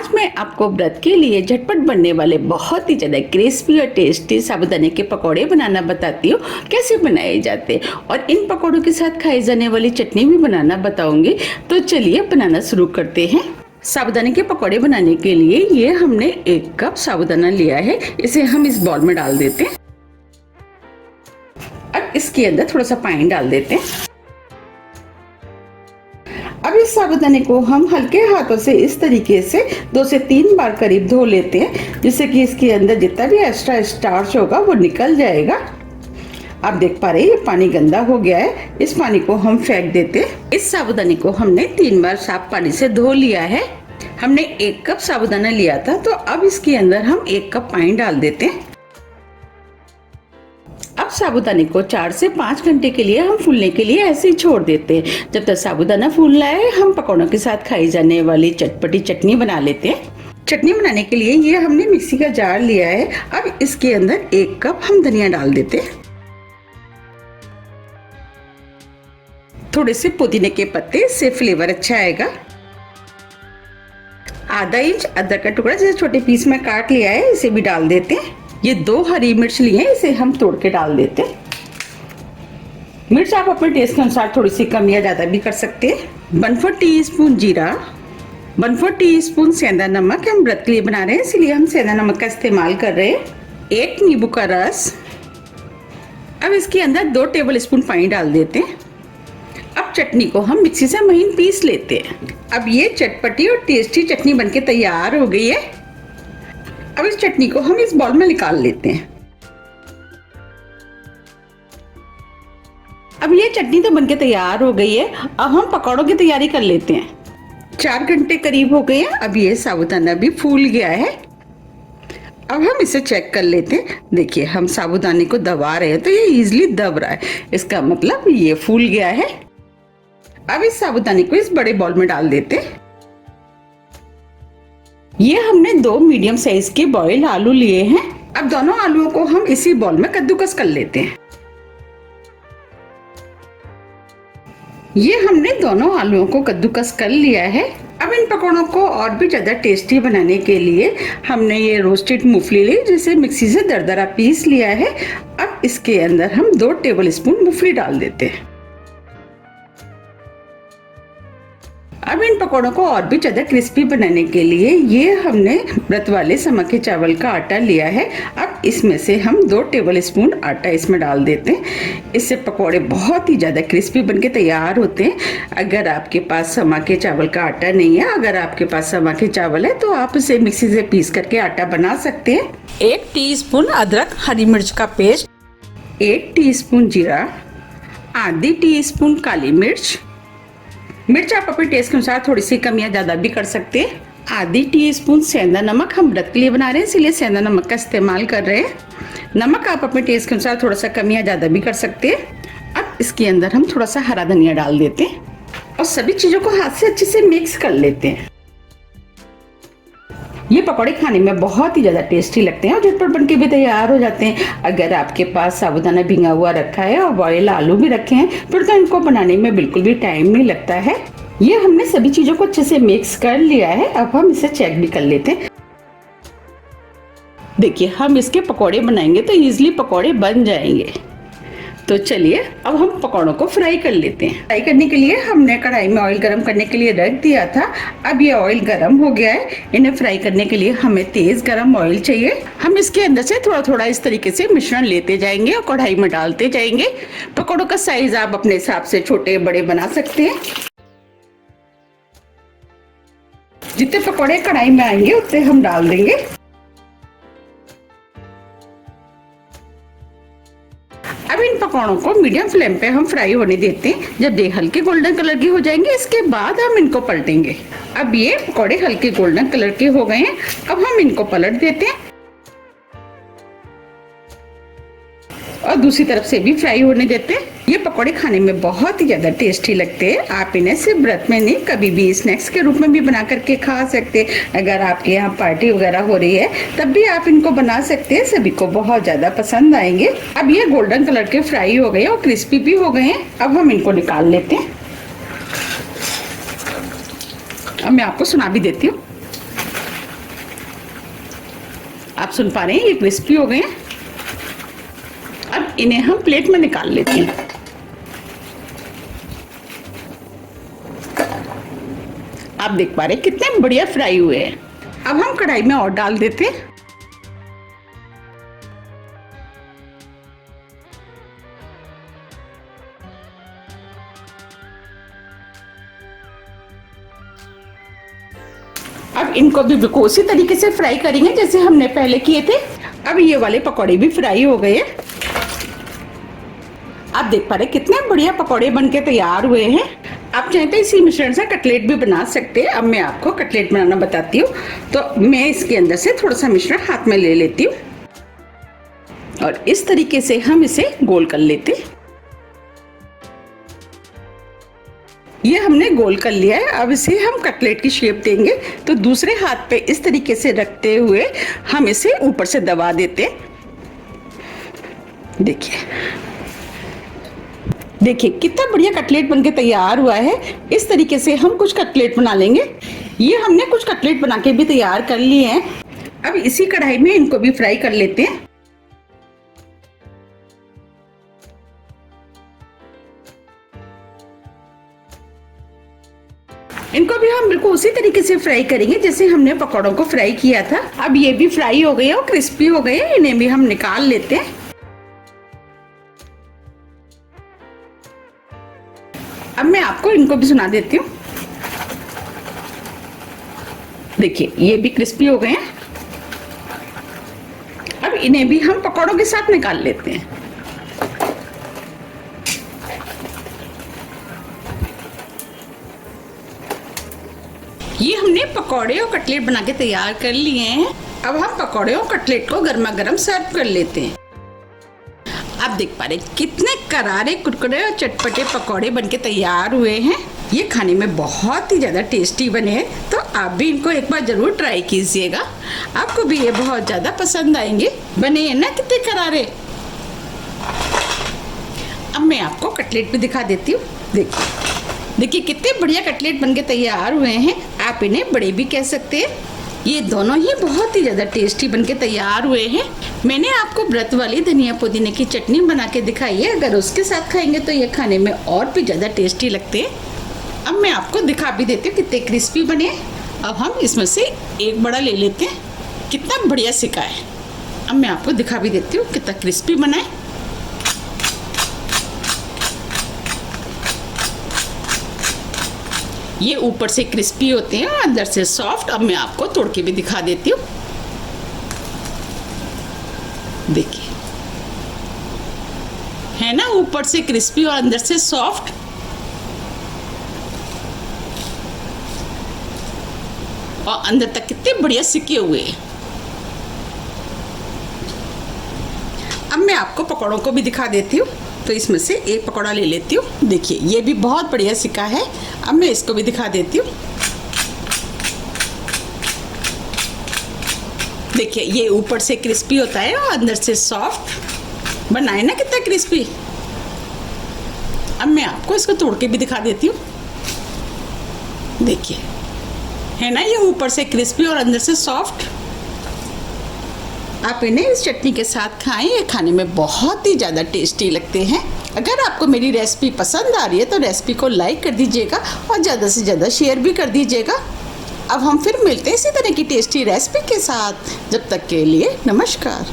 आज मैं आपको व्रत के लिए झटपट बनने वाले बहुत ही ज़्यादा क्रिस्पी और टेस्टी साबूदाने के पकौड़े बनाना बताती हूँ कैसे बनाए जाते हैं, और इन पकौड़ों के साथ खाई जाने वाली चटनी भी बनाना बताऊंगी। तो चलिए बनाना शुरू करते हैं। साबूदाने के पकौड़े बनाने के लिए ये हमने 1 कप साबूदाना लिया है, इसे हम इस बाउल में डाल देते हैं। अब इसके अंदर थोड़ा सा पानी डाल देते हैं। अब इस साबूदाने को हम हल्के हाथों से इस तरीके से 2 से 3 बार करीब धो लेते हैं, जिससे कि इसके अंदर जितना भी एक्स्ट्रा स्टार्च होगा वो निकल जाएगा। आप देख पा रहे हैं ये पानी गंदा हो गया है, इस पानी को हम फेंक देते हैं। इस साबूदाने को हमने 3 बार साफ पानी से धो लिया है। हमने 1 कप साबूदाना लिया था, तो अब इसके अंदर हम 1 कप पानी डाल देते हैं। अब साबूदाने को 4 से 5 घंटे के लिए हम फूलने के लिए ऐसे ही छोड़ देते हैं। जब तक साबूदाना फूल रहा है, हम पकौड़ों के साथ खाई जाने वाली चटपटी चटनी बना लेते हैं। चटनी बनाने के लिए ये हमने मिक्सी का जार लिया है। अब इसके अंदर 1 कप हम धनिया डाल देते हैं, थोड़े से पुदीने के पत्ते, इससे फ्लेवर अच्छा आएगा। आधा इंच अदरक का टुकड़ा जिसे छोटे पीस में काट लिया है, इसे भी डाल देते हैं। ये 2 हरी मिर्च लिए हैं, इसे हम तोड़ के डाल देते हैं। मिर्च आप अपने टेस्ट के अनुसार थोड़ी सी कम या ज्यादा भी कर सकते हैं। 1/4 टीस्पून जीरा, 1/4 टीस्पून सेंधा नमक। हम व्रत के लिए बना रहे हैं, इसलिए हम सेंधा नमक का इस्तेमाल कर रहे हैं। 1 नींबू का रस। अब इसके अंदर 2 टेबल स्पून पानी डाल देते हैं। अब चटनी को हम मिक्सी से महीन पीस लेते हैं। अब ये चटपटी और टेस्टी चटनी बनके तैयार हो गई है। अब इस चटनी को हम इस बाउल में निकाल लेते हैं। अब ये चटनी तो बनके तैयार हो गई है। अब हम पकौड़ों की तैयारी कर लेते हैं। 4 घंटे करीब हो गए हैं। अब ये साबूदाना भी फूल गया है। अब हम इसे चेक कर लेते हैं। देखिए, हम साबूदाने को दबा रहे हैं तो ये इजीली दब रहा है, इसका मतलब ये फूल गया है। अब इस साबूदाने को इस बड़े बाउल में डाल देते हैं। ये हमने 2 मीडियम साइज के बॉयल आलू लिए हैं। अब दोनों आलूओं को हम इसी बाउल में कद्दूकस कर लेते हैं। ये हमने दोनों आलूओं को कद्दूकस कर लिया है। अब इन पकौड़ों को और भी ज्यादा टेस्टी बनाने के लिए हमने ये रोस्टेड मूंगफली ली, जिसे मिक्सी से दरदरा पीस लिया है। अब इसके अंदर हम 2 टेबल स्पून मूंगफली डाल देते हैं। अब इन पकौड़ों को और भी ज्यादा क्रिस्पी बनाने के लिए ये हमने व्रत वाले समा के चावल का आटा लिया है। अब इसमें से हम 2 टेबल स्पून आटा इसमें डाल देते हैं। इससे पकौड़े बहुत ही ज्यादा क्रिस्पी बनके तैयार होते हैं। अगर आपके पास समा के चावल का आटा नहीं है, अगर आपके पास समा के चावल है, तो आप इसे मिक्सी से पीस करके आटा बना सकते हैं। 1 टीस्पून अदरक हरी मिर्च का पेस्ट, 1 टीस्पून जीरा, आधी टीस्पून काली मिर्च। मिर्च आप अपने टेस्ट के अनुसार थोड़ी सी कम या ज्यादा भी कर सकते हैं। आधी टीस्पून सेंधा नमक, हम व्रत के लिए बना रहे हैं इसलिए सेंधा नमक का इस्तेमाल कर रहे हैं। नमक आप अपने टेस्ट के अनुसार थोड़ा सा कम या ज्यादा भी कर सकते हैं। अब इसके अंदर हम थोड़ा सा हरा धनिया डाल देते हैं और सभी चीजों को हाथ से अच्छे से मिक्स कर लेते हैं। ये पकौड़े खाने में बहुत ही ज्यादा टेस्टी लगते हैं और झटपट बनके भी तैयार हो जाते हैं। अगर आपके पास साबूदाना भिंगा हुआ रखा है और बॉयल आलू भी रखे हैं, फिर तो इनको बनाने में बिल्कुल भी टाइम नहीं लगता है। ये हमने सभी चीजों को अच्छे से मिक्स कर लिया है। अब हम इसे चेक भी कर लेते हैं। देखिए, हम इसके पकौड़े बनाएंगे तो इजीली पकौड़े बन जाएंगे। तो चलिए अब हम पकौड़ों को फ्राई कर लेते हैं। फ्राई करने के लिए हमने कढ़ाई में ऑयल गरम करने के लिए रख दिया था। अब ये ऑयल गरम हो गया है। इन्हें फ्राई करने के लिए हमें तेज गरम ऑयल चाहिए। हम इसके अंदर से थोड़ा थोड़ा इस तरीके से मिश्रण लेते जाएंगे और कढ़ाई में डालते जाएंगे। पकौड़ों का साइज आप अपने हिसाब से छोटे बड़े बना सकते हैं। जितने पकौड़े कढ़ाई में आएंगे उतने हम डाल देंगे। अब इन पकौड़ों को मीडियम फ्लेम पे हम फ्राई होने देते हैं। जब ये हल्के गोल्डन कलर के हो जाएंगे, इसके बाद हम इनको पलटेंगे। अब ये पकौड़े हल्के गोल्डन कलर के हो गए हैं। अब हम इनको पलट देते हैं और दूसरी तरफ से भी फ्राई होने देते हैं। ये पकौड़े खाने में बहुत ही ज्यादा टेस्टी लगते हैं। आप इन्हें सिर्फ व्रत में नहीं, कभी भी स्नैक्स के रूप में भी बना करके खा सकते हैं। अगर आपके यहाँ पार्टी वगैरह हो रही है तब भी आप इनको बना सकते हैं, सभी को बहुत ज्यादा पसंद आएंगे। अब ये गोल्डन कलर के फ्राई हो गए और क्रिस्पी भी हो गए हैं। अब हम इनको निकाल लेते हैं। अब मैं आपको सुना भी देती हूँ। आप सुन पा रहे हैं, ये क्रिस्पी हो गए हैं। अब इन्हें हम प्लेट में निकाल लेते हैं। आप देख पा रहे हैं कितने बढ़िया फ्राई हुए हैं। अब हम कढ़ाई में और डाल देते हैं। अब इनको भी बिल्कुल उसी तरीके से फ्राई करेंगे जैसे हमने पहले किए थे। अब ये वाले पकौड़े भी फ्राई हो गए हैं। आप देख पा रहे हैं कितने बढ़िया पकौड़े बनके तैयार हुए हैं। आप चाहें तो इसी मिश्रण से कटलेट भी बना सकते हैं। अब मैं आपको कटलेट बनाना बताती हूँ। तो मैं इसके अंदर से थोड़ा सा मिश्रण हाथ में ले लेती हूँ और इस तरीके से हम इसे गोल कर लेते हैं। ये हमने गोल कर लिया है। अब इसे हम कटलेट की शेप देंगे। तो दूसरे हाथ पे इस तरीके से रखते हुए हम इसे ऊपर से दबा देते हैं। देखिए कितना बढ़िया कटलेट बनके तैयार हुआ है। इस तरीके से हम कुछ कटलेट बना लेंगे। ये हमने कुछ कटलेट बना के भी तैयार कर लिए हैं। अब इसी कढ़ाई में इनको भी फ्राई कर लेते हैं। इनको भी हम बिल्कुल उसी तरीके से फ्राई करेंगे जैसे हमने पकौड़ों को फ्राई किया था। अब ये भी फ्राई हो गए और क्रिस्पी हो गए। इन्हें भी हम निकाल लेते हैं। अब मैं आपको इनको भी सुना देती हूँ। देखिए ये भी क्रिस्पी हो गए हैं। अब इन्हें भी हम पकौड़ों के साथ निकाल लेते हैं। ये हमने पकौड़े और कटलेट बना के तैयार कर लिए हैं। अब हम पकौड़े और कटलेट को गर्मा गर्म सर्व कर लेते हैं। आप देख पा रहे हैं कितने करारे कुरकुरे और चटपटे पकौड़े बनके तैयार हुए हैं। ये खाने में बहुत ही ज़्यादा टेस्टी बने हैं। तो आप भी इनको एक बार ज़रूर ट्राई कीजिएगा। आपको भी ये बहुत ज़्यादा पसंद आएंगे। बने हैं ना कितने करारे। अब मैं आपको कटलेट भी दिखा देती हूँ। देखिए कितने बढ़िया कटलेट बनके तैयार हुए हैं। आप इन्हें बड़े भी कह सकते हैं। ये दोनों ही बहुत ही ज़्यादा टेस्टी बनके तैयार हुए हैं। मैंने आपको व्रत वाली धनिया पुदीने की चटनी बना के दिखाई है। अगर उसके साथ खाएंगे तो ये खाने में और भी ज़्यादा टेस्टी लगते हैं। अब मैं आपको दिखा भी देती हूँ कितने क्रिस्पी बने। अब हम इसमें से एक बड़ा ले लेते हैं। कितना बढ़िया सिका है। अब मैं आपको दिखा भी देती हूँ कितना क्रिस्पी बना है। ये ऊपर से क्रिस्पी होते हैं और अंदर से सॉफ्ट। अब मैं आपको तोड़ के भी दिखा देती हूँ। देखिए है ना, ऊपर से क्रिस्पी और अंदर से सॉफ्ट। और अंदर तक कितने बढ़िया सिके हुए हैं। अब मैं आपको पकौड़ों को भी दिखा देती हूँ। तो इसमें से एक पकौड़ा ले लेती हूँ। देखिए ये भी बहुत बढ़िया सिका है। अब मैं इसको भी दिखा देती हूँ। देखिए ये ऊपर से क्रिस्पी होता है और अंदर से सॉफ्ट। बना है ना कितना क्रिस्पी। अब मैं आपको इसको तोड़ के भी दिखा देती हूँ। देखिए है ना, ये ऊपर से क्रिस्पी और अंदर से सॉफ्ट। आप इन्हें इस चटनी के साथ खाएं। ये खाने में बहुत ही ज़्यादा टेस्टी लगते हैं। अगर आपको मेरी रेसिपी पसंद आ रही है तो रेसिपी को लाइक कर दीजिएगा और ज़्यादा से ज़्यादा शेयर भी कर दीजिएगा। अब हम फिर मिलते हैं इसी तरह की टेस्टी रेसिपी के साथ। जब तक के लिए नमस्कार।